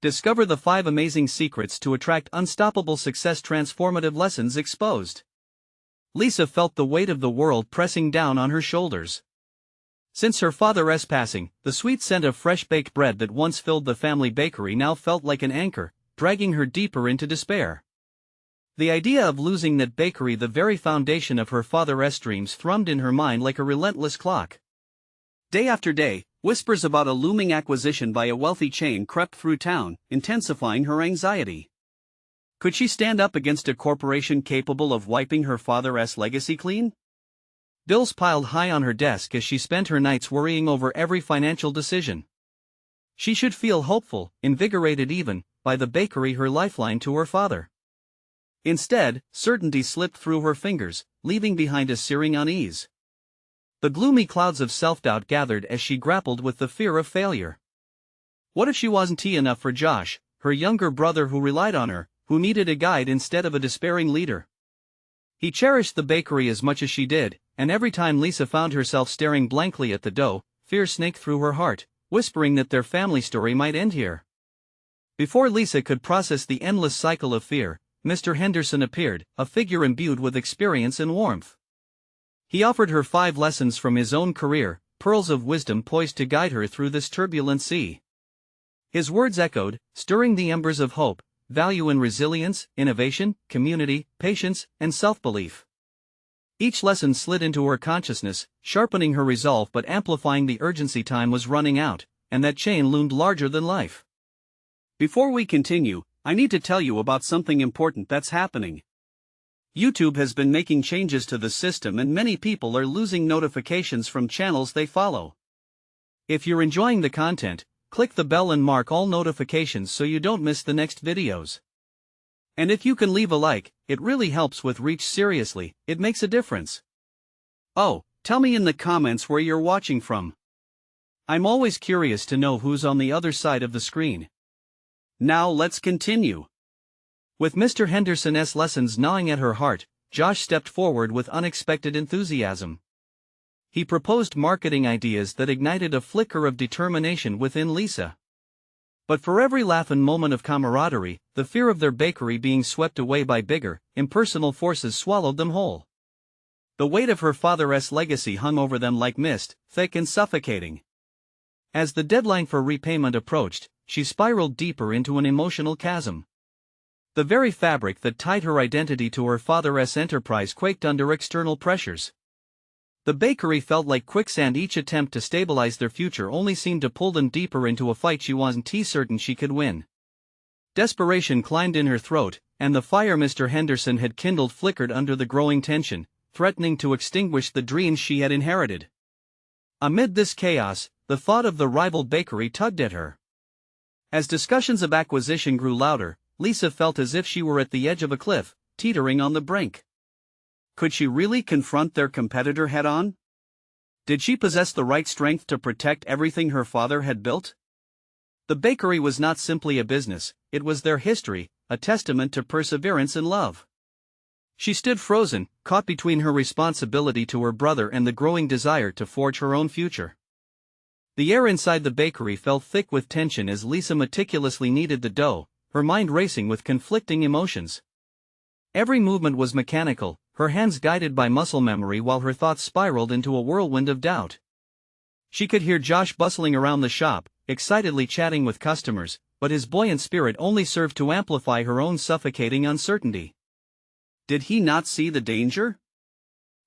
Discover the 5 amazing secrets to attract unstoppable success. Transformative lessons exposed. Lisa felt the weight of the world pressing down on her shoulders. Since her father's passing, the sweet scent of fresh baked bread that once filled the family bakery now felt like an anchor, dragging her deeper into despair. The idea of losing that bakery, the very foundation of her father's dreams, thrummed in her mind like a relentless clock. Day after day, whispers about a looming acquisition by a wealthy chain crept through town, intensifying her anxiety. Could she stand up against a corporation capable of wiping her father's legacy clean? Bills piled high on her desk as she spent her nights worrying over every financial decision. She should feel hopeful, invigorated even, by the bakery, her lifeline to her father. Instead, certainty slipped through her fingers, leaving behind a searing unease. The gloomy clouds of self-doubt gathered as she grappled with the fear of failure. What if she wasn't enough for Josh, her younger brother who relied on her, who needed a guide instead of a despairing leader? He cherished the bakery as much as she did, and every time Lisa found herself staring blankly at the dough, fear snaked through her heart, whispering that their family story might end here. Before Lisa could process the endless cycle of fear, Mr. Henderson appeared, a figure imbued with experience and warmth. He offered her 5 lessons from his own career, pearls of wisdom poised to guide her through this turbulent sea. His words echoed, stirring the embers of hope, value in resilience, innovation, community, patience, and self-belief. Each lesson slid into her consciousness, sharpening her resolve but amplifying the urgency. Time was running out, and that chain loomed larger than life. Before we continue, I need to tell you about something important that's happening. YouTube has been making changes to the system and many people are losing notifications from channels they follow. If you're enjoying the content, click the bell and mark all notifications so you don't miss the next videos. And if you can leave a like, it really helps with reach. Seriously, it makes a difference. Oh, tell me in the comments where you're watching from. I'm always curious to know who's on the other side of the screen. Now let's continue. With Mr. Henderson's lessons gnawing at her heart, Josh stepped forward with unexpected enthusiasm. He proposed marketing ideas that ignited a flicker of determination within Lisa. But for every laugh and moment of camaraderie, the fear of their bakery being swept away by bigger, impersonal forces swallowed them whole. The weight of her father's legacy hung over them like mist, thick and suffocating. As the deadline for repayment approached, she spiraled deeper into an emotional chasm. The very fabric that tied her identity to her father's enterprise quaked under external pressures. The bakery felt like quicksand. Each attempt to stabilize their future only seemed to pull them deeper into a fight she wasn't certain she could win. Desperation climbed in her throat, and the fire Mr. Henderson had kindled flickered under the growing tension, threatening to extinguish the dreams she had inherited. Amid this chaos, the thought of the rival bakery tugged at her. As discussions of acquisition grew louder, Lisa felt as if she were at the edge of a cliff, teetering on the brink. Could she really confront their competitor head-on? Did she possess the right strength to protect everything her father had built? The bakery was not simply a business, it was their history, a testament to perseverance and love. She stood frozen, caught between her responsibility to her brother and the growing desire to forge her own future. The air inside the bakery felt thick with tension as Lisa meticulously kneaded the dough, her mind racing with conflicting emotions. Every movement was mechanical, her hands guided by muscle memory while her thoughts spiraled into a whirlwind of doubt. She could hear Josh bustling around the shop, excitedly chatting with customers, but his buoyant spirit only served to amplify her own suffocating uncertainty. Did he not see the danger?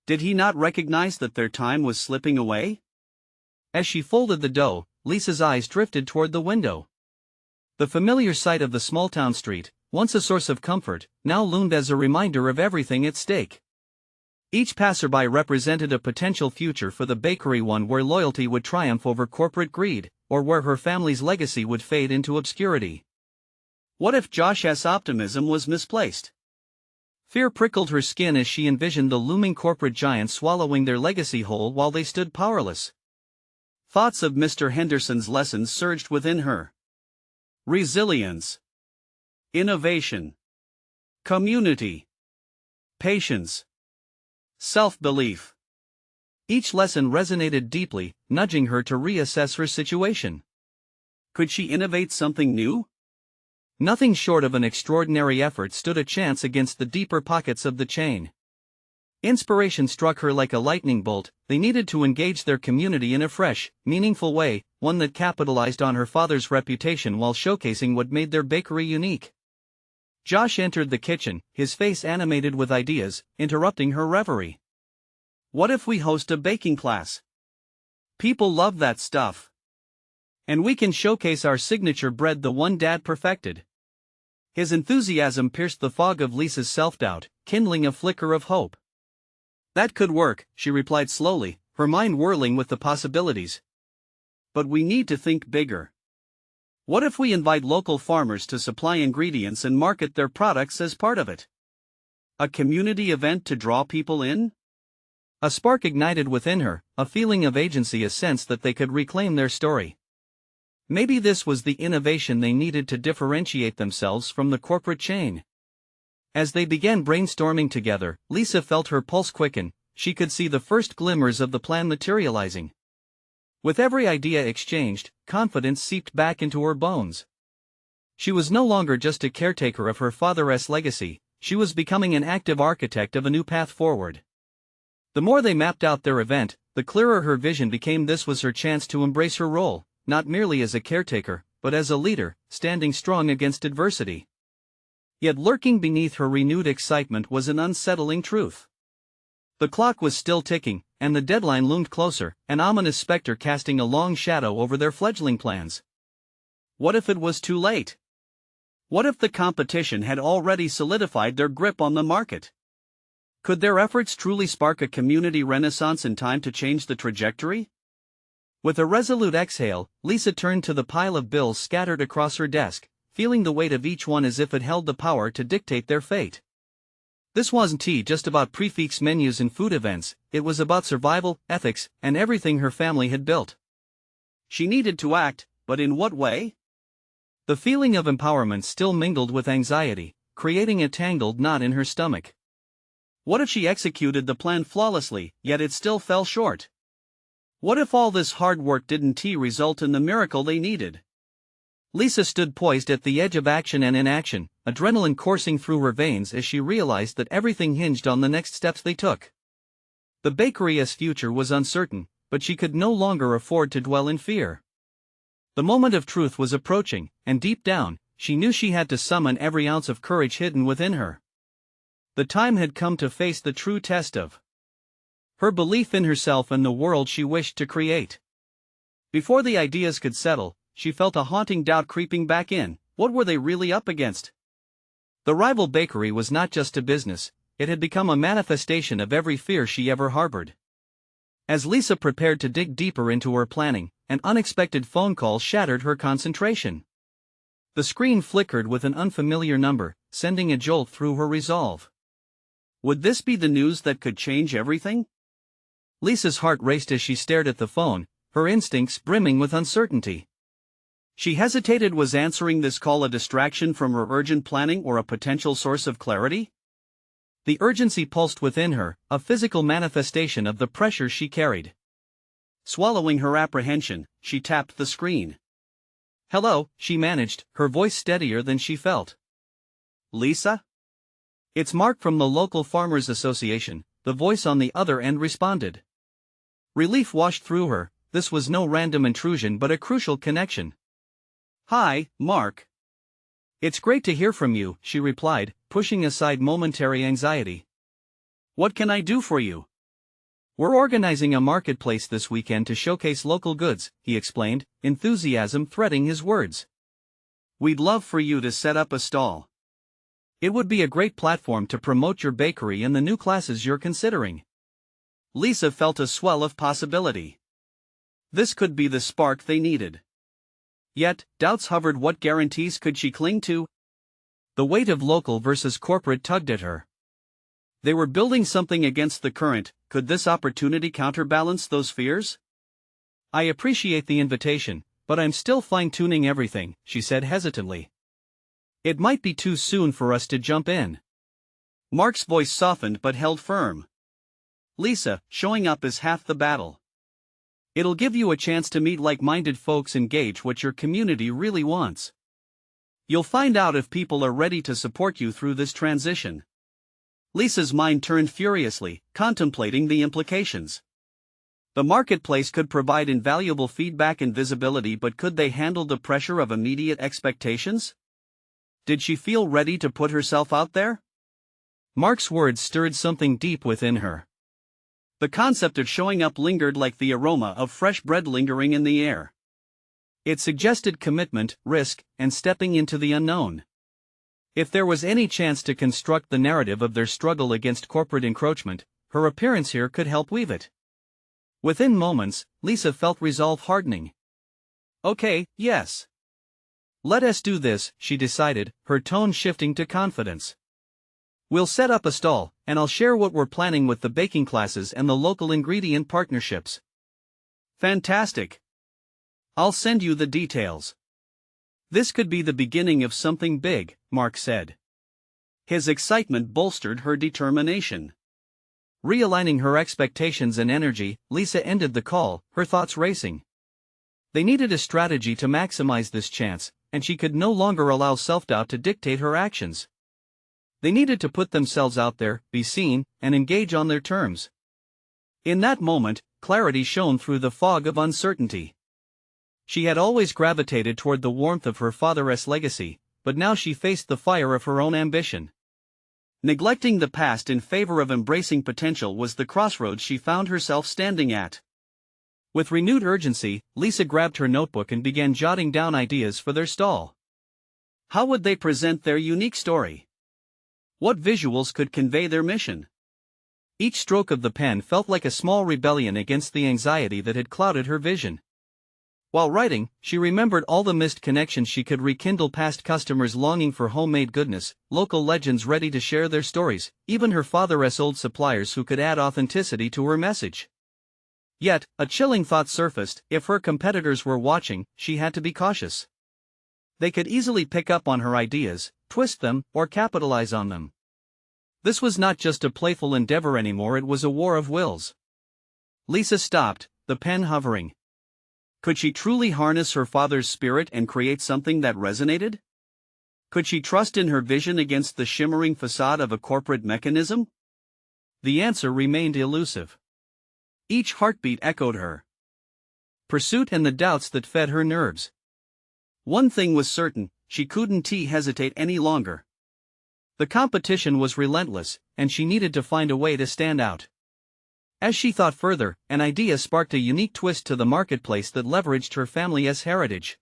Did he not recognize that their time was slipping away? As she folded the dough, Lisa's eyes drifted toward the window. The familiar sight of the small-town street, once a source of comfort, now loomed as a reminder of everything at stake. Each passerby represented a potential future for the bakery, one where loyalty would triumph over corporate greed, or where her family's legacy would fade into obscurity. What if Josh's optimism was misplaced? Fear prickled her skin as she envisioned the looming corporate giants swallowing their legacy whole while they stood powerless. Thoughts of Mr. Henderson's lessons surged within her. Resilience, innovation, community, patience, self-belief. Each lesson resonated deeply, nudging her to reassess her situation. Could she innovate something new? Nothing short of an extraordinary effort stood a chance against the deeper pockets of the chain. Inspiration struck her like a lightning bolt. They needed to engage their community in a fresh, meaningful way, one that capitalized on her father's reputation while showcasing what made their bakery unique. Josh entered the kitchen, his face animated with ideas, interrupting her reverie. "What if we host a baking class? People love that stuff. And we can showcase our signature bread, the one Dad perfected." His enthusiasm pierced the fog of Lisa's self-doubt, kindling a flicker of hope. "That could work," she replied slowly, her mind whirling with the possibilities. "But we need to think bigger. What if we invite local farmers to supply ingredients and market their products as part of it? A community event to draw people in?" A spark ignited within her, a feeling of agency, a sense that they could reclaim their story. Maybe this was the innovation they needed to differentiate themselves from the corporate chain. As they began brainstorming together, Lisa felt her pulse quicken. She could see the first glimmers of the plan materializing. With every idea exchanged, confidence seeped back into her bones. She was no longer just a caretaker of her father's legacy, she was becoming an active architect of a new path forward. The more they mapped out their event, the clearer her vision became. This was her chance to embrace her role, not merely as a caretaker, but as a leader, standing strong against adversity. Yet lurking beneath her renewed excitement was an unsettling truth. The clock was still ticking, and the deadline loomed closer, an ominous specter casting a long shadow over their fledgling plans. What if it was too late? What if the competition had already solidified their grip on the market? Could their efforts truly spark a community renaissance in time to change the trajectory? With a resolute exhale, Lisa turned to the pile of bills scattered across her desk, feeling the weight of each one as if it held the power to dictate their fate. This wasn't just about prefix menus and food events, it was about survival, ethics, and everything her family had built. She needed to act, but in what way? The feeling of empowerment still mingled with anxiety, creating a tangled knot in her stomach. What if she executed the plan flawlessly, yet it still fell short? What if all this hard work didn't result in the miracle they needed? Lisa stood poised at the edge of action and inaction, adrenaline coursing through her veins as she realized that everything hinged on the next steps they took. The bakery's future was uncertain, but she could no longer afford to dwell in fear. The moment of truth was approaching, and deep down, she knew she had to summon every ounce of courage hidden within her. The time had come to face the true test of her belief in herself and the world she wished to create. Before the ideas could settle, she felt a haunting doubt creeping back in. What were they really up against? The rival bakery was not just a business, it had become a manifestation of every fear she ever harbored. As Lisa prepared to dig deeper into her planning, an unexpected phone call shattered her concentration. The screen flickered with an unfamiliar number, sending a jolt through her resolve. Would this be the news that could change everything? Lisa's heart raced as she stared at the phone, her instincts brimming with uncertainty. She hesitated. Was answering this call a distraction from her urgent planning or a potential source of clarity? The urgency pulsed within her, a physical manifestation of the pressure she carried. Swallowing her apprehension, she tapped the screen. "Hello," she managed, her voice steadier than she felt. "Lisa? It's Mark from the local Farmers Association," the voice on the other end responded. Relief washed through her. This was no random intrusion but a crucial connection. "Hi, Mark. It's great to hear from you," she replied, pushing aside momentary anxiety. "What can I do for you?" "We're organizing a marketplace this weekend to showcase local goods," he explained, enthusiasm threading his words. "We'd love for you to set up a stall. It would be a great platform to promote your bakery and the new classes you're considering." Lisa felt a swell of possibility. This could be the spark they needed. Yet, doubts hovered. What guarantees could she cling to? The weight of local versus corporate tugged at her. They were building something against the current. Could this opportunity counterbalance those fears? "I appreciate the invitation, but I'm still fine-tuning everything," she said hesitantly. "It might be too soon for us to jump in." Mark's voice softened but held firm. "Lisa, showing up is half the battle. It'll give you a chance to meet like-minded folks and gauge what your community really wants." You'll find out if people are ready to support you through this transition. Lisa's mind turned furiously, contemplating the implications. The marketplace could provide invaluable feedback and visibility, but could they handle the pressure of immediate expectations? Did she feel ready to put herself out there? Mark's words stirred something deep within her. The concept of showing up lingered like the aroma of fresh bread lingering in the air. It suggested commitment, risk, and stepping into the unknown. If there was any chance to construct the narrative of their struggle against corporate encroachment, her appearance here could help weave it. Within moments, Lisa felt resolve hardening. Okay, yes. Let us do this, she decided, her tone shifting to confidence. We'll set up a stall, and I'll share what we're planning with the baking classes and the local ingredient partnerships. Fantastic. I'll send you the details. This could be the beginning of something big, Mark said. His excitement bolstered her determination. Realigning her expectations and energy, Lisa ended the call, her thoughts racing. They needed a strategy to maximize this chance, and she could no longer allow self-doubt to dictate her actions. They needed to put themselves out there, be seen, and engage on their terms. In that moment, clarity shone through the fog of uncertainty. She had always gravitated toward the warmth of her father's legacy, but now she faced the fire of her own ambition. Neglecting the past in favor of embracing potential was the crossroads she found herself standing at. With renewed urgency, Lisa grabbed her notebook and began jotting down ideas for their stall. How would they present their unique story? What visuals could convey their mission? Each stroke of the pen felt like a small rebellion against the anxiety that had clouded her vision. While writing, she remembered all the missed connections she could rekindle, past customers longing for homemade goodness, local legends ready to share their stories, even her father's old suppliers who could add authenticity to her message. Yet, a chilling thought surfaced: if her competitors were watching, she had to be cautious. They could easily pick up on her ideas, twist them, or capitalize on them. This was not just a playful endeavor anymore, it was a war of wills. Lisa stopped, the pen hovering. Could she truly harness her father's spirit and create something that resonated? Could she trust in her vision against the shimmering facade of a corporate mechanism? The answer remained elusive. Each heartbeat echoed her pursuit and the doubts that fed her nerves. One thing was certain: she couldn't hesitate any longer. The competition was relentless, and she needed to find a way to stand out. As she thought further, an idea sparked a unique twist to the marketplace that leveraged her family's heritage.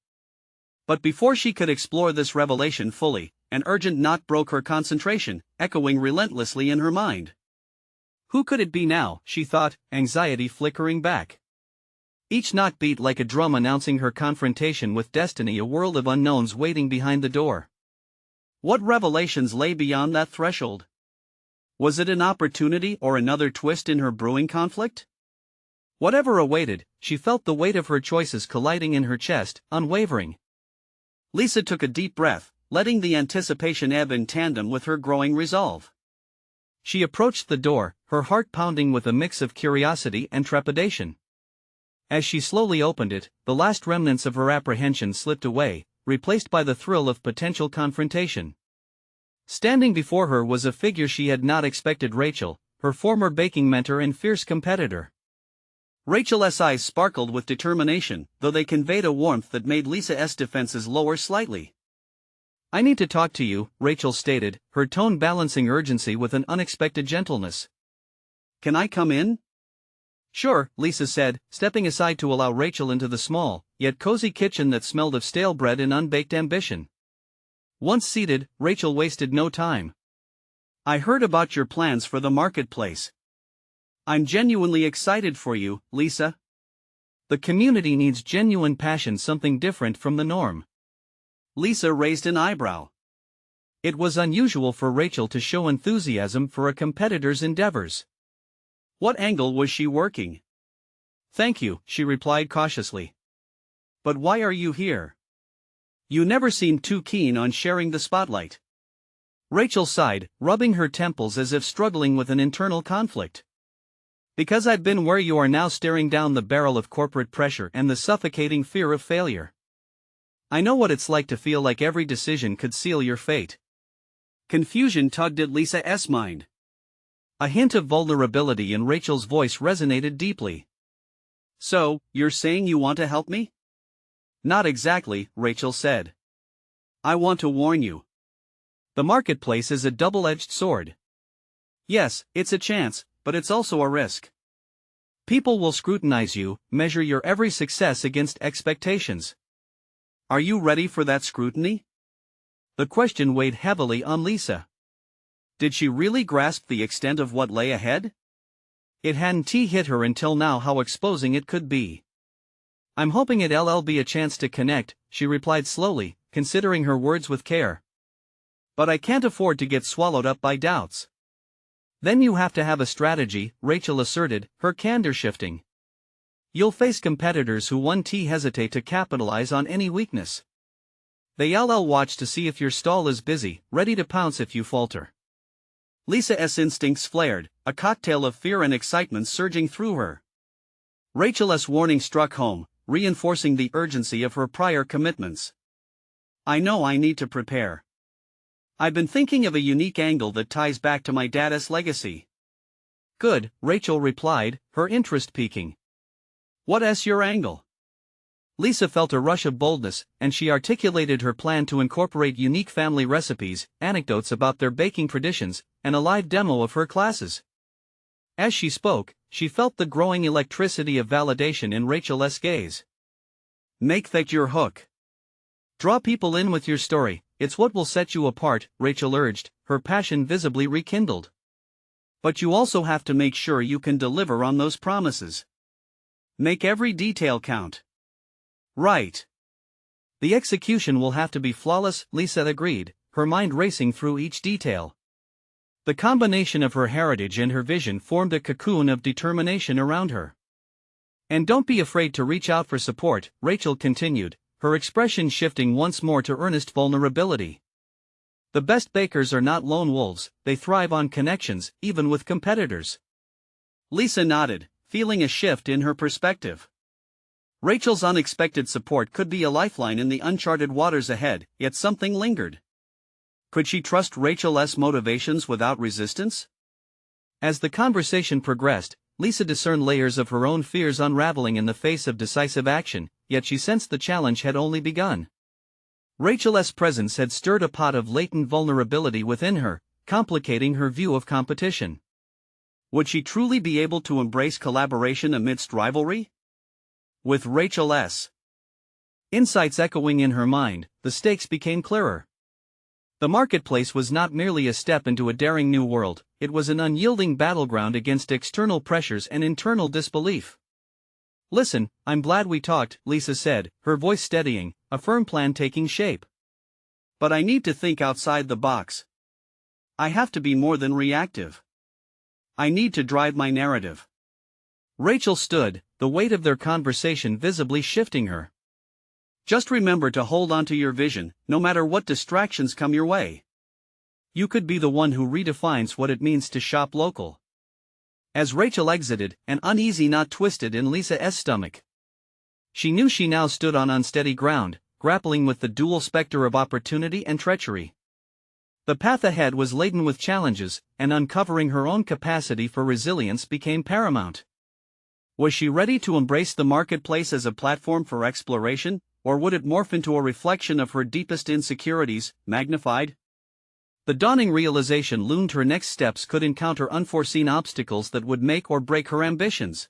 But before she could explore this revelation fully, an urgent knock broke her concentration, echoing relentlessly in her mind. Who could it be now, she thought, anxiety flickering back. Each knock beat like a drum announcing her confrontation with destiny, a world of unknowns waiting behind the door. What revelations lay beyond that threshold? Was it an opportunity or another twist in her brewing conflict? Whatever awaited, she felt the weight of her choices colliding in her chest, unwavering. Lisa took a deep breath, letting the anticipation ebb in tandem with her growing resolve. She approached the door, her heart pounding with a mix of curiosity and trepidation. As she slowly opened it, the last remnants of her apprehension slipped away, replaced by the thrill of potential confrontation. Standing before her was a figure she had not expected: Rachel, her former baking mentor and fierce competitor. Rachel's eyes sparkled with determination, though they conveyed a warmth that made Lisa's defenses lower slightly. "I need to talk to you," Rachel stated, her tone balancing urgency with an unexpected gentleness. "Can I come in?" "Sure," Lisa said, stepping aside to allow Rachel into the small, yet cozy kitchen that smelled of stale bread and unbaked ambition. Once seated, Rachel wasted no time. "I heard about your plans for the marketplace. I'm genuinely excited for you, Lisa. The community needs genuine passion, something different from the norm." Lisa raised an eyebrow. It was unusual for Rachel to show enthusiasm for a competitor's endeavors. What angle was she working? "Thank you," she replied cautiously. "But why are you here? You never seemed too keen on sharing the spotlight." Rachel sighed, rubbing her temples as if struggling with an internal conflict. "Because I've been where you are now, staring down the barrel of corporate pressure and the suffocating fear of failure." I know what it's like to feel like every decision could seal your fate. Confusion tugged at Lisa's mind. A hint of vulnerability in Rachel's voice resonated deeply. So, you're saying you want to help me? Not exactly, Rachel said. I want to warn you. The marketplace is a double-edged sword. Yes, it's a chance, but it's also a risk. People will scrutinize you, measure your every success against expectations. Are you ready for that scrutiny? The question weighed heavily on Lisa. Did she really grasp the extent of what lay ahead? It hadn't hit her until now how exposing it could be. I'm hoping it'll be a chance to connect, she replied slowly, considering her words with care. But I can't afford to get swallowed up by doubts. Then you have to have a strategy, Rachel asserted, her candor shifting. You'll face competitors who won't hesitate to capitalize on any weakness. They'll watch to see if your stall is busy, ready to pounce if you falter. Lisa's instincts flared, a cocktail of fear and excitement surging through her. Rachel's warning struck home, reinforcing the urgency of her prior commitments. I know I need to prepare. I've been thinking of a unique angle that ties back to my dad's legacy. Good, Rachel replied, her interest piquing. What's your angle? Lisa felt a rush of boldness, and she articulated her plan to incorporate unique family recipes, anecdotes about their baking traditions, and a live demo of her classes. As she spoke, she felt the growing electricity of validation in Rachel's gaze. Make that your hook. Draw people in with your story, it's what will set you apart, Rachel urged, her passion visibly rekindled. But you also have to make sure you can deliver on those promises. Make every detail count. Right. The execution will have to be flawless, Lisa agreed, her mind racing through each detail. The combination of her heritage and her vision formed a cocoon of determination around her. And don't be afraid to reach out for support, Rachel continued, her expression shifting once more to earnest vulnerability. The best bakers are not lone wolves, they thrive on connections, even with competitors. Lisa nodded, feeling a shift in her perspective. Rachel's unexpected support could be a lifeline in the uncharted waters ahead, yet something lingered. Could she trust Rachel's motivations without resistance? As the conversation progressed, Lisa discerned layers of her own fears unraveling in the face of decisive action, yet she sensed the challenge had only begun. Rachel's presence had stirred a pot of latent vulnerability within her, complicating her view of competition. Would she truly be able to embrace collaboration amidst rivalry? With Rachel's insights echoing in her mind, the stakes became clearer. The marketplace was not merely a step into a daring new world, it was an unyielding battleground against external pressures and internal disbelief. Listen, I'm glad we talked, Lisa said, her voice steadying, a firm plan taking shape. But I need to think outside the box. I have to be more than reactive. I need to drive my narrative. Rachel stood, the weight of their conversation visibly shifting her. Just remember to hold on to your vision, no matter what distractions come your way. You could be the one who redefines what it means to shop local. As Rachel exited, an uneasy knot twisted in Lisa's stomach. She knew she now stood on unsteady ground, grappling with the dual specter of opportunity and treachery. The path ahead was laden with challenges, and uncovering her own capacity for resilience became paramount. Was she ready to embrace the marketplace as a platform for exploration, or would it morph into a reflection of her deepest insecurities, magnified? The dawning realization loomed her next steps could encounter unforeseen obstacles that would make or break her ambitions.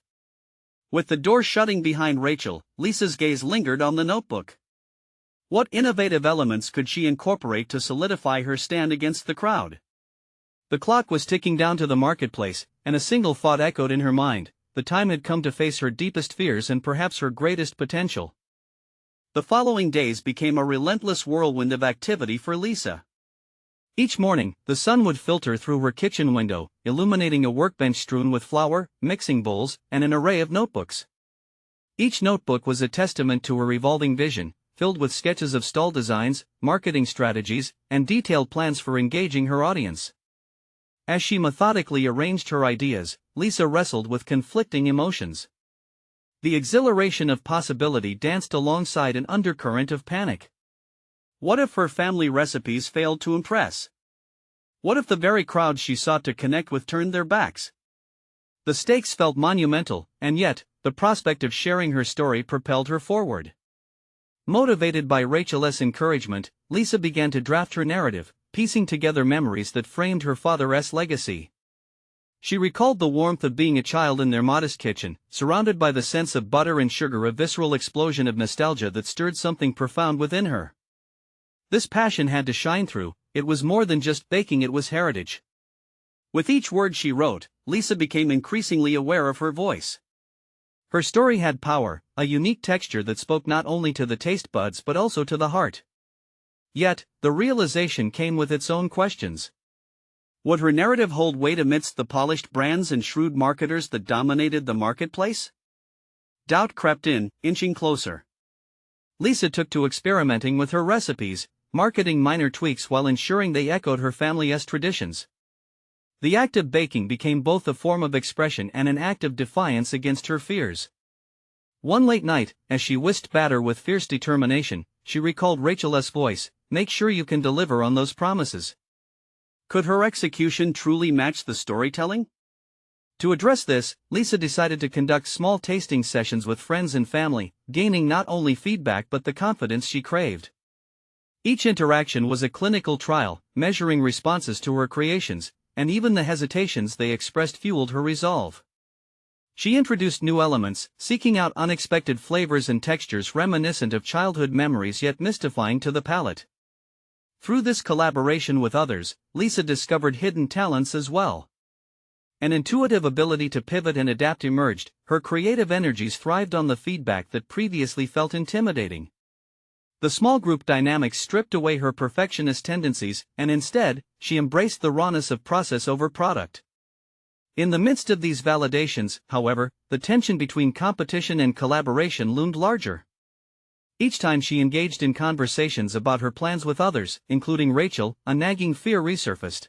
With the door shutting behind Rachel, Lisa's gaze lingered on the notebook. What innovative elements could she incorporate to solidify her stand against the crowd? The clock was ticking down to the marketplace, and a single thought echoed in her mind. The time had come to face her deepest fears and perhaps her greatest potential. The following days became a relentless whirlwind of activity for Lisa. Each morning, the sun would filter through her kitchen window, illuminating a workbench strewn with flour, mixing bowls, and an array of notebooks. Each notebook was a testament to her evolving vision, filled with sketches of stall designs, marketing strategies, and detailed plans for engaging her audience. As she methodically arranged her ideas, Lisa wrestled with conflicting emotions. The exhilaration of possibility danced alongside an undercurrent of panic. What if her family recipes failed to impress? What if the very crowd she sought to connect with turned their backs? The stakes felt monumental, and yet, the prospect of sharing her story propelled her forward. Motivated by Rachel's encouragement, Lisa began to draft her narrative, piecing together memories that framed her father's legacy. She recalled the warmth of being a child in their modest kitchen, surrounded by the sense of butter and sugar, a visceral explosion of nostalgia that stirred something profound within her. This passion had to shine through. It was more than just baking, it was heritage. With each word she wrote, Lisa became increasingly aware of her voice. Her story had power, a unique texture that spoke not only to the taste buds but also to the heart. Yet, the realization came with its own questions. Would her narrative hold weight amidst the polished brands and shrewd marketers that dominated the marketplace? Doubt crept in, inching closer. Lisa took to experimenting with her recipes, marketing minor tweaks while ensuring they echoed her family's traditions. The act of baking became both a form of expression and an act of defiance against her fears. One late night, as she whisked batter with fierce determination, she recalled Rachel's voice, "Make sure you can deliver on those promises." Could her execution truly match the storytelling? To address this, Lisa decided to conduct small tasting sessions with friends and family, gaining not only feedback but the confidence she craved. Each interaction was a clinical trial, measuring responses to her creations, and even the hesitations they expressed fueled her resolve. She introduced new elements, seeking out unexpected flavors and textures reminiscent of childhood memories yet mystifying to the palate. Through this collaboration with others, Lisa discovered hidden talents as well. An intuitive ability to pivot and adapt emerged. Her creative energies thrived on the feedback that previously felt intimidating. The small group dynamics stripped away her perfectionist tendencies, and instead, she embraced the rawness of process over product. In the midst of these validations, however, the tension between competition and collaboration loomed larger. Each time she engaged in conversations about her plans with others, including Rachel, a nagging fear resurfaced.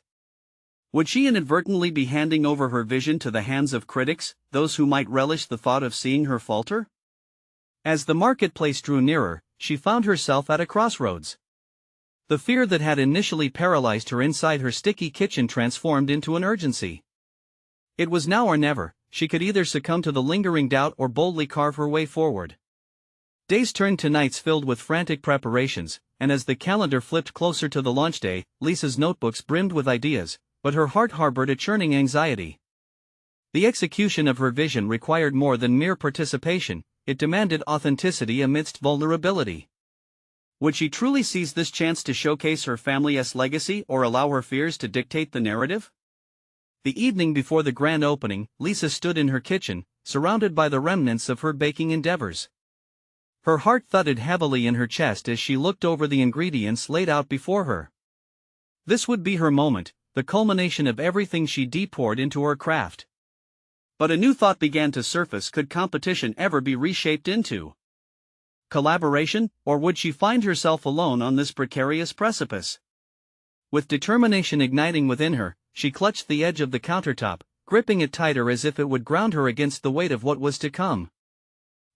Would she inadvertently be handing over her vision to the hands of critics, those who might relish the thought of seeing her falter? As the marketplace drew nearer, she found herself at a crossroads. The fear that had initially paralyzed her inside her sticky kitchen transformed into an urgency. It was now or never. She could either succumb to the lingering doubt or boldly carve her way forward. Days turned to nights filled with frantic preparations, and as the calendar flipped closer to the launch day, Lisa's notebooks brimmed with ideas, but her heart harbored a churning anxiety. The execution of her vision required more than mere participation. It demanded authenticity amidst vulnerability. Would she truly seize this chance to showcase her family's legacy or allow her fears to dictate the narrative? The evening before the grand opening, Lisa stood in her kitchen, surrounded by the remnants of her baking endeavors. Her heart thudded heavily in her chest as she looked over the ingredients laid out before her. This would be her moment, the culmination of everything she poured into her craft. But a new thought began to surface. Could competition ever be reshaped into collaboration, or would she find herself alone on this precarious precipice? With determination igniting within her, she clutched the edge of the countertop, gripping it tighter as if it would ground her against the weight of what was to come.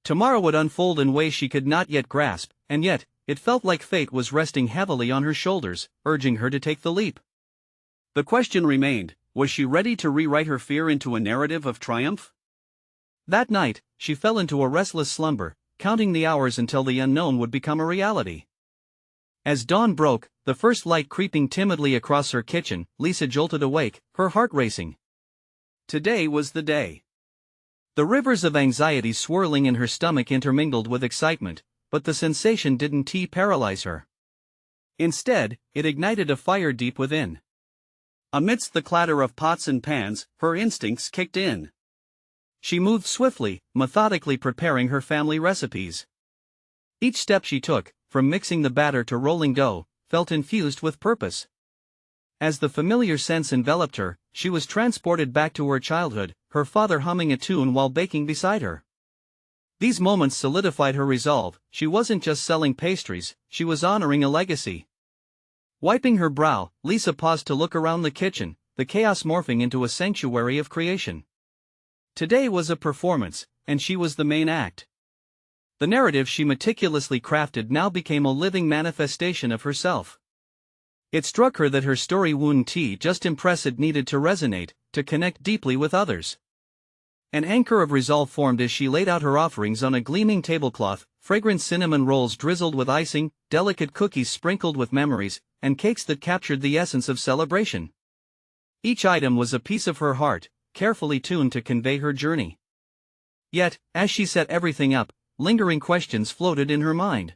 Tomorrow would unfold in ways she could not yet grasp, and yet, it felt like fate was resting heavily on her shoulders, urging her to take the leap. The question remained, was she ready to rewrite her fear into a narrative of triumph? That night, she fell into a restless slumber, counting the hours until the unknown would become a reality. As dawn broke, the first light creeping timidly across her kitchen, Lisa jolted awake, her heart racing. Today was the day. The rivers of anxiety swirling in her stomach intermingled with excitement, but the sensation didn't paralyze her. Instead, it ignited a fire deep within. Amidst the clatter of pots and pans, her instincts kicked in. She moved swiftly, methodically preparing her family recipes. Each step she took, from mixing the batter to rolling dough, felt infused with purpose. As the familiar sense enveloped her, she was transported back to her childhood, her father humming a tune while baking beside her. These moments solidified her resolve. She wasn't just selling pastries, she was honoring a legacy. Wiping her brow, Lisa paused to look around the kitchen, the chaos morphing into a sanctuary of creation. Today was a performance, and she was the main act. The narrative she meticulously crafted now became a living manifestation of herself. It struck her that her story wouldn't just impress, it needed to resonate, to connect deeply with others. An anchor of resolve formed as she laid out her offerings on a gleaming tablecloth: fragrant cinnamon rolls drizzled with icing, delicate cookies sprinkled with memories, and cakes that captured the essence of celebration. Each item was a piece of her heart, carefully tuned to convey her journey. Yet, as she set everything up, lingering questions floated in her mind.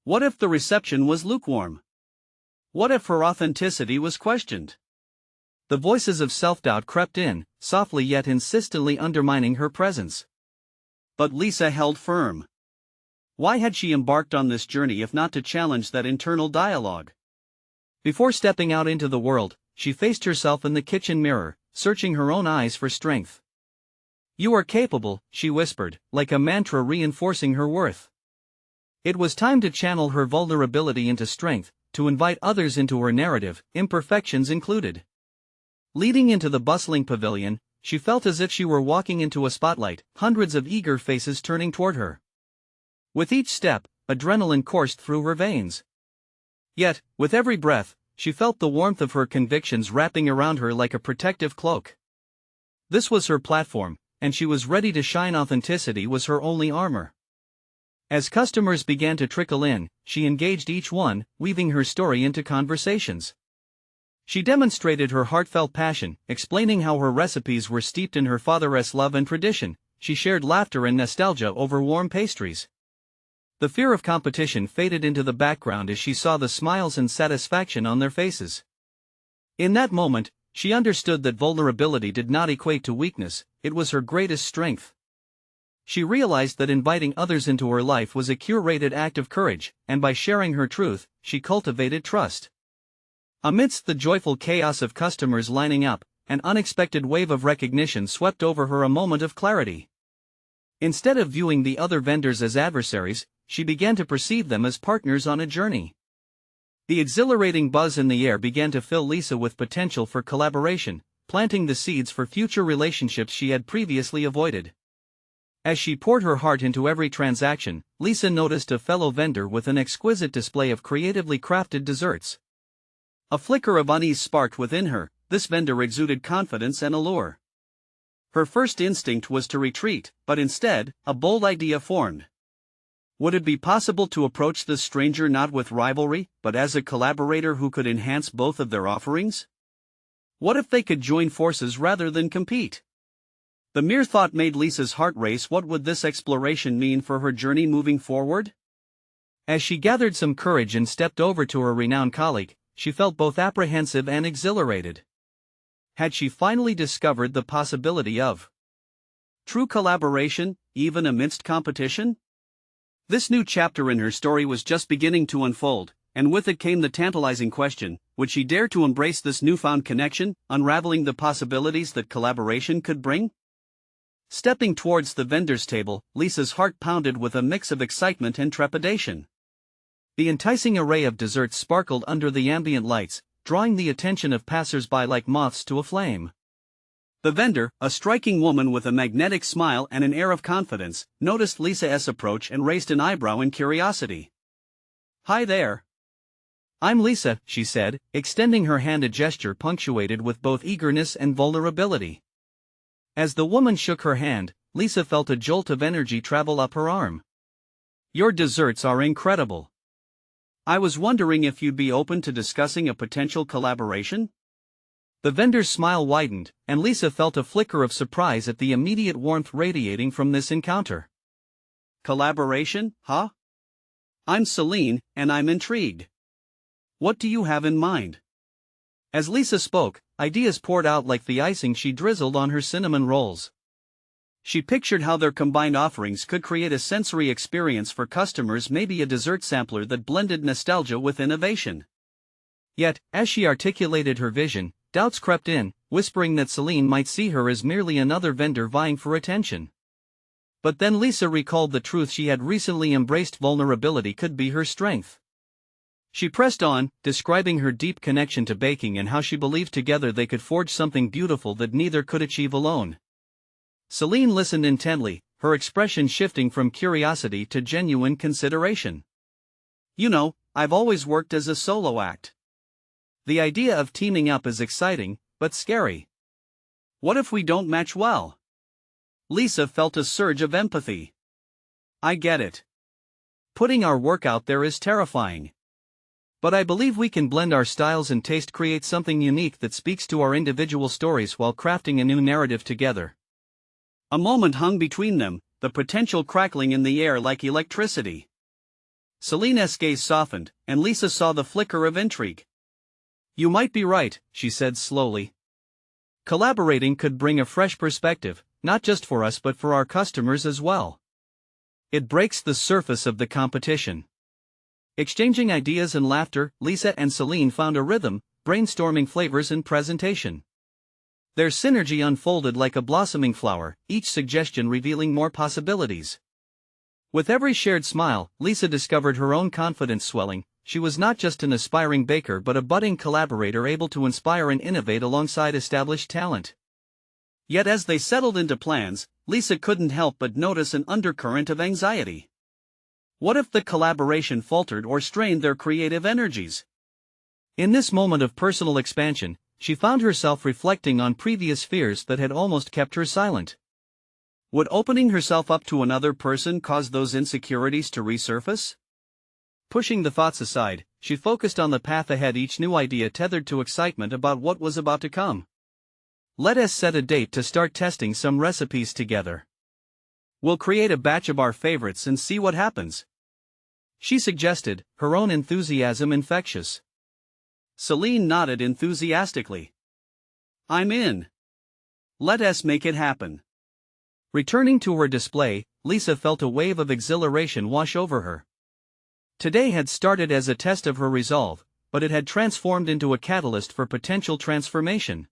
What if the reception was lukewarm? What if her authenticity was questioned? The voices of self-doubt crept in, softly yet insistently undermining her presence. But Lisa held firm. Why had she embarked on this journey if not to challenge that internal dialogue? Before stepping out into the world, she faced herself in the kitchen mirror, searching her own eyes for strength. "You are capable," she whispered, like a mantra reinforcing her worth. It was time to channel her vulnerability into strength, to invite others into her narrative, imperfections included. Leading into the bustling pavilion, she felt as if she were walking into a spotlight, hundreds of eager faces turning toward her. With each step, adrenaline coursed through her veins. Yet, with every breath, she felt the warmth of her convictions wrapping around her like a protective cloak. This was her platform, and she was ready to shine. Authenticity was her only armor. As customers began to trickle in, she engaged each one, weaving her story into conversations. She demonstrated her heartfelt passion, explaining how her recipes were steeped in her father's love and tradition. She shared laughter and nostalgia over warm pastries. The fear of competition faded into the background as she saw the smiles and satisfaction on their faces. In that moment, she understood that vulnerability did not equate to weakness, it was her greatest strength. She realized that inviting others into her life was a curated act of courage, and by sharing her truth, she cultivated trust. Amidst the joyful chaos of customers lining up, an unexpected wave of recognition swept over her, a moment of clarity. Instead of viewing the other vendors as adversaries, she began to perceive them as partners on a journey. The exhilarating buzz in the air began to fill Lisa with potential for collaboration, planting the seeds for future relationships she had previously avoided. As she poured her heart into every transaction, Lisa noticed a fellow vendor with an exquisite display of creatively crafted desserts. A flicker of unease sparked within her. This vendor exuded confidence and allure. Her first instinct was to retreat, but instead, a bold idea formed. Would it be possible to approach this stranger not with rivalry, but as a collaborator who could enhance both of their offerings? What if they could join forces rather than compete? The mere thought made Lisa's heart race. What would this exploration mean for her journey moving forward? As she gathered some courage and stepped over to her renowned colleague, she felt both apprehensive and exhilarated. Had she finally discovered the possibility of true collaboration, even amidst competition? This new chapter in her story was just beginning to unfold, and with it came the tantalizing question: would she dare to embrace this newfound connection, unraveling the possibilities that collaboration could bring? Stepping towards the vendor's table, Lisa's heart pounded with a mix of excitement and trepidation. The enticing array of desserts sparkled under the ambient lights, drawing the attention of passers-by like moths to a flame. The vendor, a striking woman with a magnetic smile and an air of confidence, noticed Lisa's approach and raised an eyebrow in curiosity. "Hi there. I'm Lisa," she said, extending her hand, a gesture punctuated with both eagerness and vulnerability. As the woman shook her hand, Lisa felt a jolt of energy travel up her arm. "Your desserts are incredible. I was wondering if you'd be open to discussing a potential collaboration?" The vendor's smile widened, and Lisa felt a flicker of surprise at the immediate warmth radiating from this encounter. "Collaboration, huh? I'm Celine, and I'm intrigued. What do you have in mind?" As Lisa spoke, ideas poured out like the icing she drizzled on her cinnamon rolls. She pictured how their combined offerings could create a sensory experience for customers, maybe a dessert sampler that blended nostalgia with innovation. Yet, as she articulated her vision, doubts crept in, whispering that Celine might see her as merely another vendor vying for attention. But then Lisa recalled the truth: she had recently embraced vulnerability could be her strength. She pressed on, describing her deep connection to baking and how she believed together they could forge something beautiful that neither could achieve alone. Celine listened intently, her expression shifting from curiosity to genuine consideration. You know, I've always worked as a solo act. The idea of teaming up is exciting, but scary. What if we don't match well? Lisa felt a surge of empathy. I get it. Putting our work out there is terrifying. But I believe we can blend our styles and taste, create something unique that speaks to our individual stories while crafting a new narrative together. A moment hung between them, the potential crackling in the air like electricity. Celine's gaze softened, and Lisa saw the flicker of intrigue. You might be right, she said slowly. Collaborating could bring a fresh perspective, not just for us but for our customers as well. It breaks the surface of the competition. Exchanging ideas and laughter, Lisa and Celine found a rhythm, brainstorming flavors and presentation. Their synergy unfolded like a blossoming flower, each suggestion revealing more possibilities. With every shared smile, Lisa discovered her own confidence swelling. She was not just an aspiring baker but a budding collaborator able to inspire and innovate alongside established talent. Yet as they settled into plans, Lisa couldn't help but notice an undercurrent of anxiety. What if the collaboration faltered or strained their creative energies? In this moment of personal expansion, she found herself reflecting on previous fears that had almost kept her silent. Would opening herself up to another person cause those insecurities to resurface? Pushing the thoughts aside, she focused on the path ahead, each new idea tethered to excitement about what was about to come. Let us set a date to start testing some recipes together. We'll create a batch of our favorites and see what happens, she suggested, her own enthusiasm infectious. Celine nodded enthusiastically. I'm in. Let us make it happen. Returning to her display, Lisa felt a wave of exhilaration wash over her. Today had started as a test of her resolve, but it had transformed into a catalyst for potential transformation.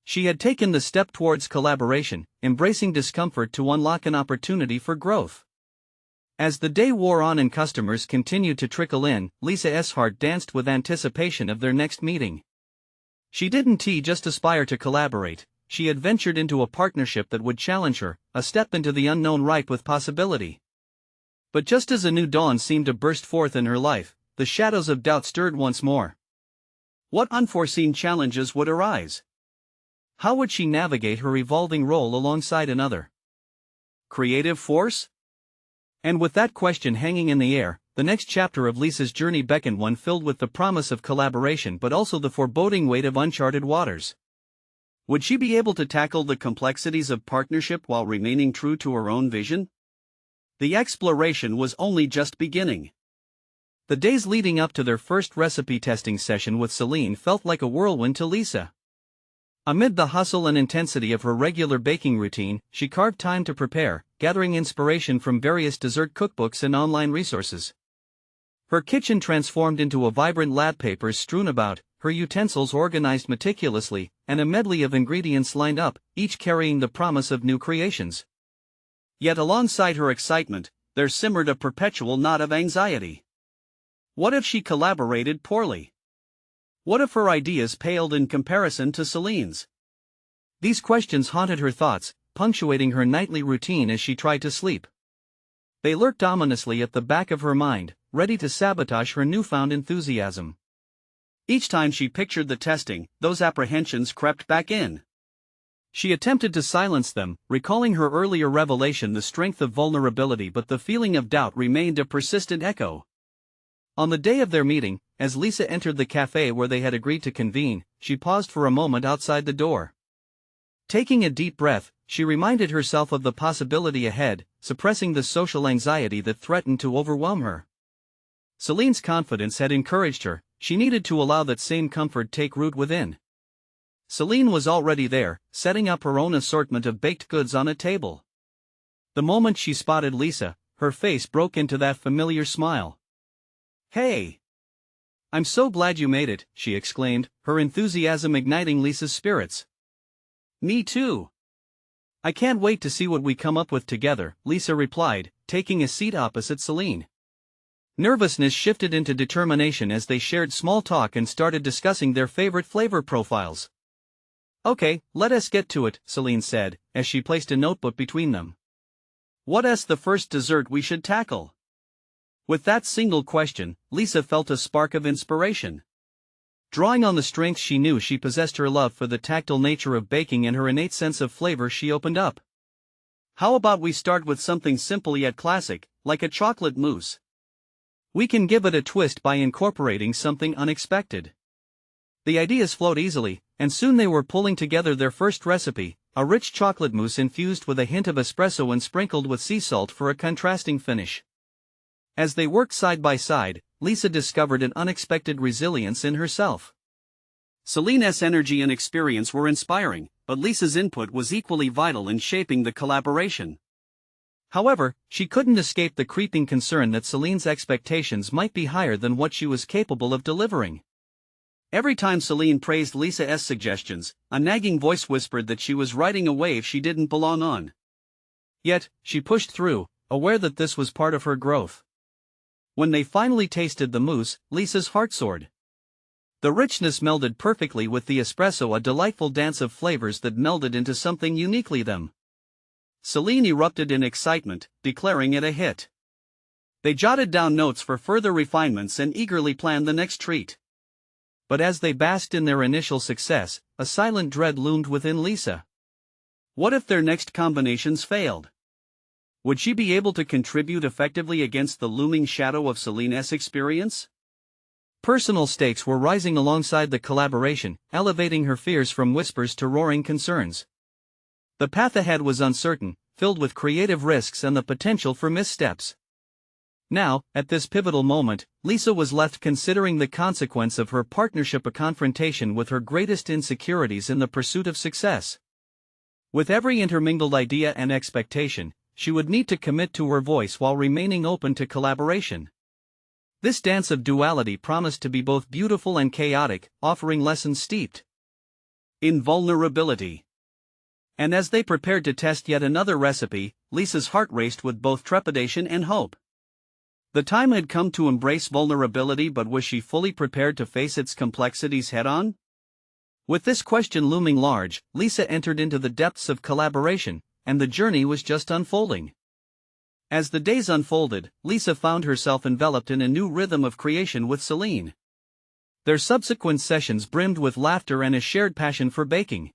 She had taken the step towards collaboration, embracing discomfort to unlock an opportunity for growth. As the day wore on and customers continued to trickle in, Lisa's heart danced with anticipation of their next meeting. She didn't just aspire to collaborate, she had ventured into a partnership that would challenge her, a step into the unknown ripe with possibility. But just as a new dawn seemed to burst forth in her life, the shadows of doubt stirred once more. What unforeseen challenges would arise? How would she navigate her evolving role alongside another creative force? And with that question hanging in the air, the next chapter of Lisa's journey beckoned, one filled with the promise of collaboration but also the foreboding weight of uncharted waters. Would she be able to tackle the complexities of partnership while remaining true to her own vision? The exploration was only just beginning. The days leading up to their first recipe testing session with Celine felt like a whirlwind to Lisa. Amid the hustle and intensity of her regular baking routine, she carved time to prepare, gathering inspiration from various dessert cookbooks and online resources. Her kitchen transformed into a vibrant lab, papers strewn about, her utensils organized meticulously, and a medley of ingredients lined up, each carrying the promise of new creations. Yet alongside her excitement, there simmered a perpetual knot of anxiety. What if she collaborated poorly? What if her ideas paled in comparison to Celine's? These questions haunted her thoughts, punctuating her nightly routine as she tried to sleep. They lurked ominously at the back of her mind, ready to sabotage her newfound enthusiasm. Each time she pictured the testing, those apprehensions crept back in. She attempted to silence them, recalling her earlier revelation, the strength of vulnerability, but the feeling of doubt remained a persistent echo. On the day of their meeting, as Lisa entered the cafe where they had agreed to convene, she paused for a moment outside the door. Taking a deep breath, she reminded herself of the possibility ahead, suppressing the social anxiety that threatened to overwhelm her. Celine's confidence had encouraged her, she needed to allow that same comfort take root within. Celine was already there, setting up her own assortment of baked goods on a table. The moment she spotted Lisa, her face broke into that familiar smile. Hey! I'm so glad you made it, she exclaimed, her enthusiasm igniting Lisa's spirits. Me too. I can't wait to see what we come up with together, Lisa replied, taking a seat opposite Celine. Nervousness shifted into determination as they shared small talk and started discussing their favorite flavor profiles. Okay, let us get to it, Celine said, as she placed a notebook between them. What's the first dessert we should tackle? With that single question, Lisa felt a spark of inspiration. Drawing on the strength she knew she possessed, her love for the tactile nature of baking and her innate sense of flavor, she opened up. How about we start with something simple yet classic, like a chocolate mousse? We can give it a twist by incorporating something unexpected. The ideas flowed easily, and soon they were pulling together their first recipe, a rich chocolate mousse infused with a hint of espresso and sprinkled with sea salt for a contrasting finish. As they worked side by side, Lisa discovered an unexpected resilience in herself. Celine's energy and experience were inspiring, but Lisa's input was equally vital in shaping the collaboration. However, she couldn't escape the creeping concern that Celine's expectations might be higher than what she was capable of delivering. Every time Celine praised Lisa's suggestions, a nagging voice whispered that she was riding a wave she didn't belong on. Yet, she pushed through, aware that this was part of her growth. When they finally tasted the mousse, Lisa's heart soared. The richness melded perfectly with the espresso, a delightful dance of flavors that melded into something uniquely them. Celine erupted in excitement, declaring it a hit. They jotted down notes for further refinements and eagerly planned the next treat. But as they basked in their initial success, a silent dread loomed within Lisa. What if their next combinations failed? Would she be able to contribute effectively against the looming shadow of Celine's experience? Personal stakes were rising alongside the collaboration, elevating her fears from whispers to roaring concerns. The path ahead was uncertain, filled with creative risks and the potential for missteps. Now, at this pivotal moment, Lisa was left considering the consequence of her partnership, a confrontation with her greatest insecurities in the pursuit of success. With every intermingled idea and expectation, she would need to commit to her voice while remaining open to collaboration. This dance of duality promised to be both beautiful and chaotic, offering lessons steeped in vulnerability. And as they prepared to test yet another recipe, Lisa's heart raced with both trepidation and hope. The time had come to embrace vulnerability, but was she fully prepared to face its complexities head-on? With this question looming large, Lisa entered into the depths of collaboration, and the journey was just unfolding. As the days unfolded, Lisa found herself enveloped in a new rhythm of creation with Celine. Their subsequent sessions brimmed with laughter and a shared passion for baking.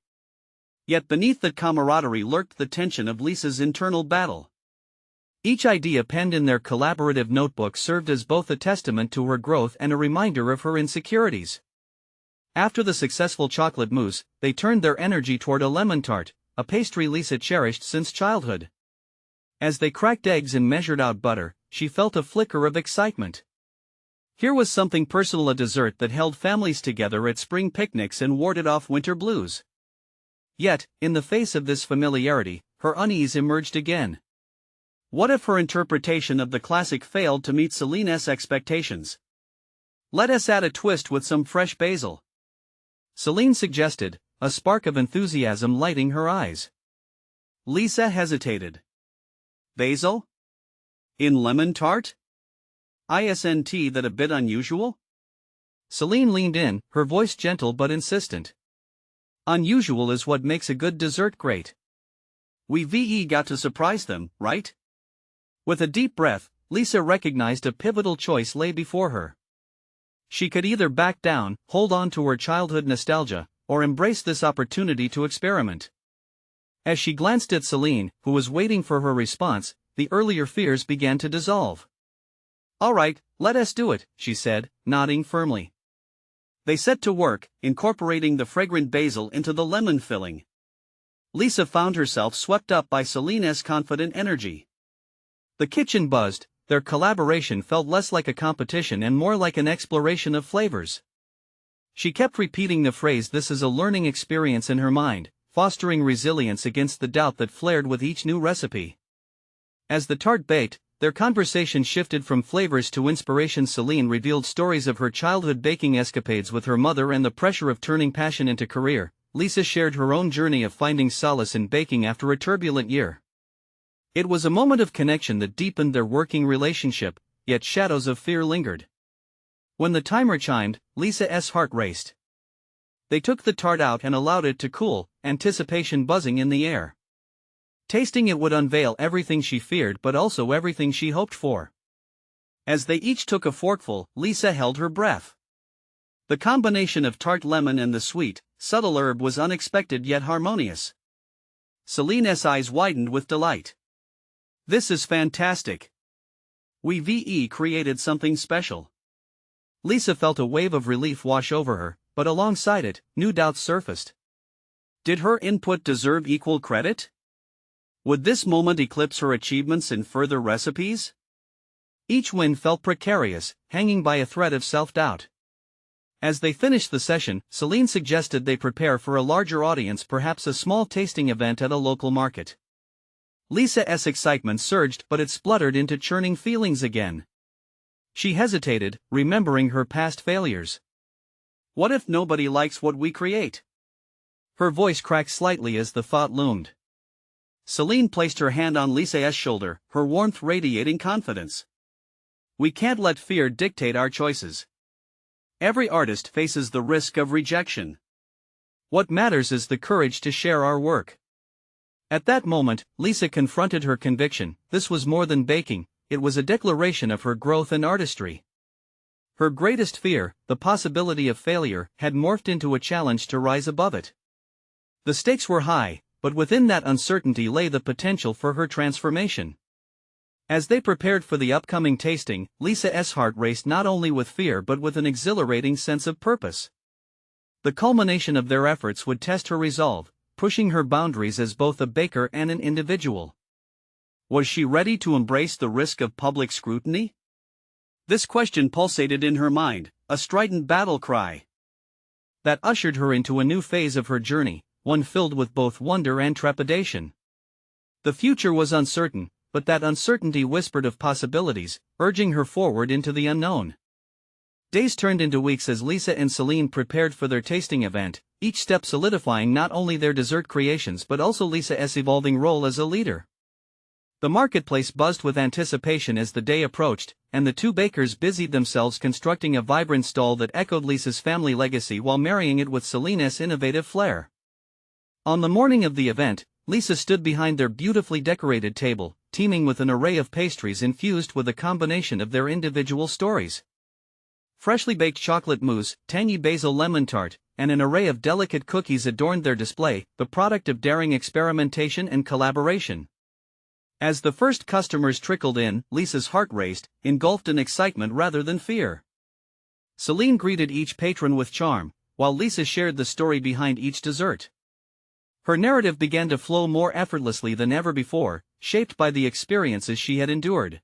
Yet beneath that camaraderie lurked the tension of Lisa's internal battle. Each idea penned in their collaborative notebook served as both a testament to her growth and a reminder of her insecurities. After the successful chocolate mousse, they turned their energy toward a lemon tart, a pastry Lisa cherished since childhood. As they cracked eggs and measured out butter, she felt a flicker of excitement. Here was something personal, a dessert that held families together at spring picnics and warded off winter blues. Yet, in the face of this familiarity, her unease emerged again. What if her interpretation of the classic failed to meet Celine's expectations? Let us add a twist with some fresh basil, Celine suggested, a spark of enthusiasm lighting her eyes. Lisa hesitated. Basil? In lemon tart? Isn't that a bit unusual? Celine leaned in, her voice gentle but insistent. Unusual is what makes a good dessert great. We got to surprise them, right? With a deep breath, Lisa recognized a pivotal choice lay before her. She could either back down, hold on to her childhood nostalgia, or embrace this opportunity to experiment. As she glanced at Celine, who was waiting for her response, the earlier fears began to dissolve. All right, let us do it, she said, nodding firmly. They set to work, incorporating the fragrant basil into the lemon filling. Lisa found herself swept up by Celine's confident energy. The kitchen buzzed, their collaboration felt less like a competition and more like an exploration of flavors. She kept repeating the phrase "this is a learning experience" in her mind, fostering resilience against the doubt that flared with each new recipe. As the tart baked, their conversation shifted from flavors to inspiration. Celine revealed stories of her childhood baking escapades with her mother and the pressure of turning passion into career. Lisa shared her own journey of finding solace in baking after a turbulent year. It was a moment of connection that deepened their working relationship, yet shadows of fear lingered. When the timer chimed, Lisa's heart raced. They took the tart out and allowed it to cool, anticipation buzzing in the air. Tasting it would unveil everything she feared but also everything she hoped for. As they each took a forkful, Lisa held her breath. The combination of tart lemon and the sweet, subtle herb was unexpected yet harmonious. Celine's eyes widened with delight. "This is fantastic. We created something special." Lisa felt a wave of relief wash over her, but alongside it, new doubts surfaced. Did her input deserve equal credit? Would this moment eclipse her achievements in further recipes? Each win felt precarious, hanging by a thread of self-doubt. As they finished the session, Celine suggested they prepare for a larger audience, perhaps a small tasting event at a local market. Lisa's excitement surged, but it spluttered into churning feelings again. She hesitated, remembering her past failures. What if nobody likes what we create? Her voice cracked slightly as the thought loomed. Celine placed her hand on Lisa's shoulder, her warmth radiating confidence. We can't let fear dictate our choices. Every artist faces the risk of rejection. What matters is the courage to share our work. At that moment, Lisa confronted her conviction. This was more than baking, it was a declaration of her growth and artistry. Her greatest fear, the possibility of failure, had morphed into a challenge to rise above it. The stakes were high, but within that uncertainty lay the potential for her transformation. As they prepared for the upcoming tasting, Lisa's heart raced not only with fear but with an exhilarating sense of purpose. The culmination of their efforts would test her resolve, pushing her boundaries as both a baker and an individual. Was she ready to embrace the risk of public scrutiny? This question pulsated in her mind, a strident battle cry that ushered her into a new phase of her journey, one filled with both wonder and trepidation. The future was uncertain, but that uncertainty whispered of possibilities, urging her forward into the unknown. Days turned into weeks as Lisa and Celine prepared for their tasting event, each step solidifying not only their dessert creations but also Lisa's evolving role as a leader. The marketplace buzzed with anticipation as the day approached, and the two bakers busied themselves constructing a vibrant stall that echoed Lisa's family legacy while marrying it with Celine's innovative flair. On the morning of the event, Lisa stood behind their beautifully decorated table, teeming with an array of pastries infused with a combination of their individual stories. Freshly baked chocolate mousse, tangy basil lemon tart, and an array of delicate cookies adorned their display, the product of daring experimentation and collaboration. As the first customers trickled in, Lisa's heart raced, engulfed in excitement rather than fear. Celine greeted each patron with charm, while Lisa shared the story behind each dessert. Her narrative began to flow more effortlessly than ever before, shaped by the experiences she had endured.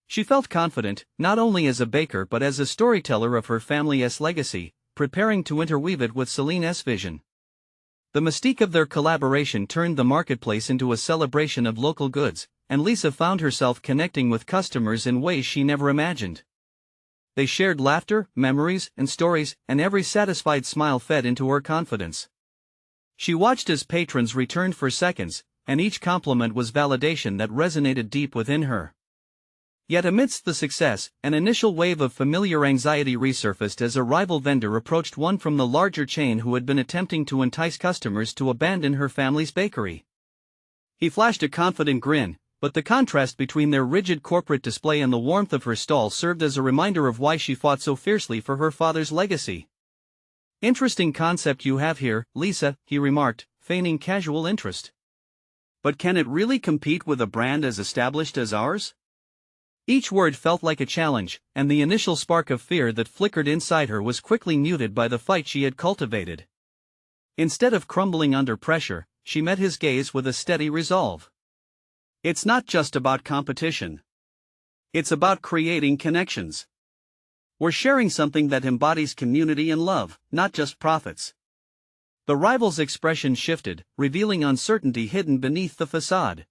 She felt confident, not only as a baker but as a storyteller of her family's legacy, preparing to interweave it with Celine's vision. The mystique of their collaboration turned the marketplace into a celebration of local goods, and Lisa found herself connecting with customers in ways she never imagined. They shared laughter, memories, and stories, and every satisfied smile fed into her confidence. She watched as patrons returned for seconds, and each compliment was validation that resonated deep within her. Yet amidst the success, an initial wave of familiar anxiety resurfaced as a rival vendor approached one from the larger chain who had been attempting to entice customers to abandon her family's bakery. He flashed a confident grin, but the contrast between their rigid corporate display and the warmth of her stall served as a reminder of why she fought so fiercely for her father's legacy. "Interesting concept you have here, Lisa," he remarked, feigning casual interest. "But can it really compete with a brand as established as ours?" Each word felt like a challenge, and the initial spark of fear that flickered inside her was quickly muted by the fight she had cultivated. Instead of crumbling under pressure, she met his gaze with a steady resolve. "It's not just about competition. It's about creating connections. We're sharing something that embodies community and love, not just profits." The rival's expression shifted, revealing uncertainty hidden beneath the facade.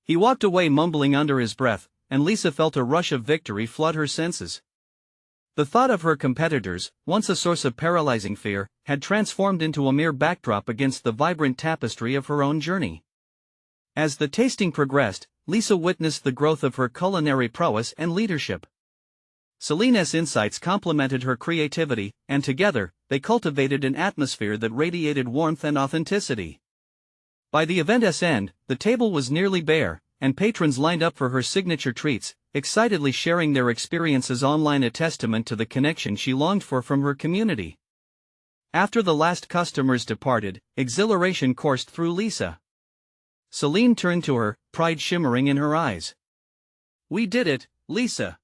He walked away mumbling under his breath, and Lisa felt a rush of victory flood her senses. The thought of her competitors, once a source of paralyzing fear, had transformed into a mere backdrop against the vibrant tapestry of her own journey. As the tasting progressed, Lisa witnessed the growth of her culinary prowess and leadership. Celine's insights complemented her creativity, and together, they cultivated an atmosphere that radiated warmth and authenticity. By the event's end, the table was nearly bare, and patrons lined up for her signature treats, excitedly sharing their experiences online, a testament to the connection she longed for from her community. After the last customers departed, exhilaration coursed through Lisa. Celine turned to her, pride shimmering in her eyes. "We did it, Lisa.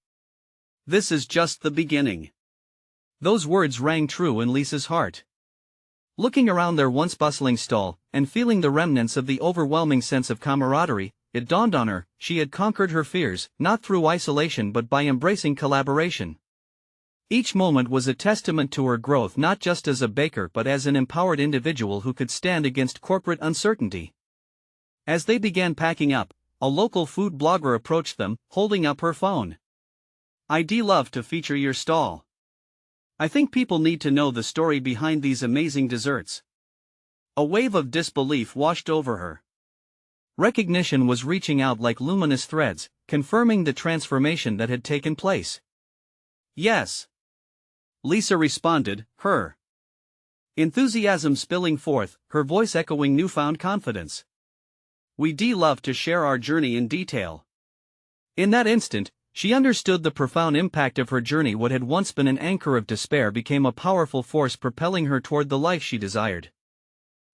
This is just the beginning." Those words rang true in Lisa's heart. Looking around their once bustling stall, and feeling the remnants of the overwhelming sense of camaraderie, it dawned on her, she had conquered her fears, not through isolation but by embracing collaboration. Each moment was a testament to her growth, not just as a baker but as an empowered individual who could stand against corporate uncertainty. As they began packing up, a local food blogger approached them, holding up her phone. "I'd love to feature your stall. I think people need to know the story behind these amazing desserts." A wave of disbelief washed over her. Recognition was reaching out like luminous threads, confirming the transformation that had taken place. "Yes," Lisa responded, her enthusiasm spilling forth, her voice echoing newfound confidence. "We'd love to share our journey in detail." In that instant, she understood the profound impact of her journey. What had once been an anchor of despair became a powerful force propelling her toward the life she desired.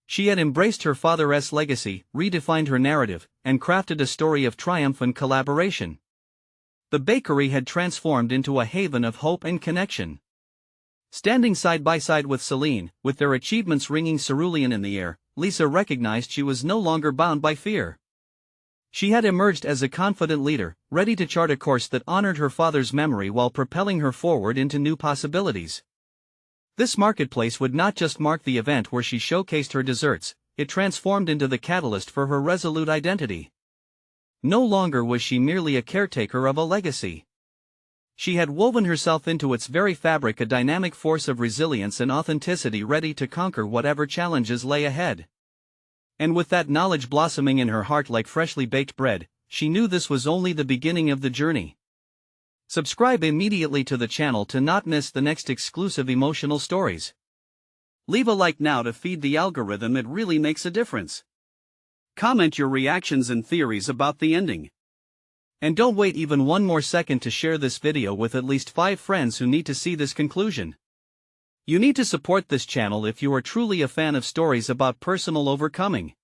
She had embraced her father's legacy, redefined her narrative, and crafted a story of triumph and collaboration. The bakery had transformed into a haven of hope and connection. Standing side by side with Celine, with their achievements ringing cerulean in the air, Lisa recognized she was no longer bound by fear. She had emerged as a confident leader, ready to chart a course that honored her father's memory while propelling her forward into new possibilities. This marketplace would not just mark the event where she showcased her desserts, it transformed into the catalyst for her resolute identity. No longer was she merely a caretaker of a legacy. She had woven herself into its very fabric, a dynamic force of resilience and authenticity ready to conquer whatever challenges lay ahead. And with that knowledge blossoming in her heart like freshly baked bread, she knew this was only the beginning of the journey. Subscribe immediately to the channel to not miss the next exclusive emotional stories. Leave a like now to feed the algorithm, it really makes a difference. Comment your reactions and theories about the ending. And don't wait even one more second to share this video with at least 5 friends who need to see this conclusion. You need to support this channel if you are truly a fan of stories about personal overcoming.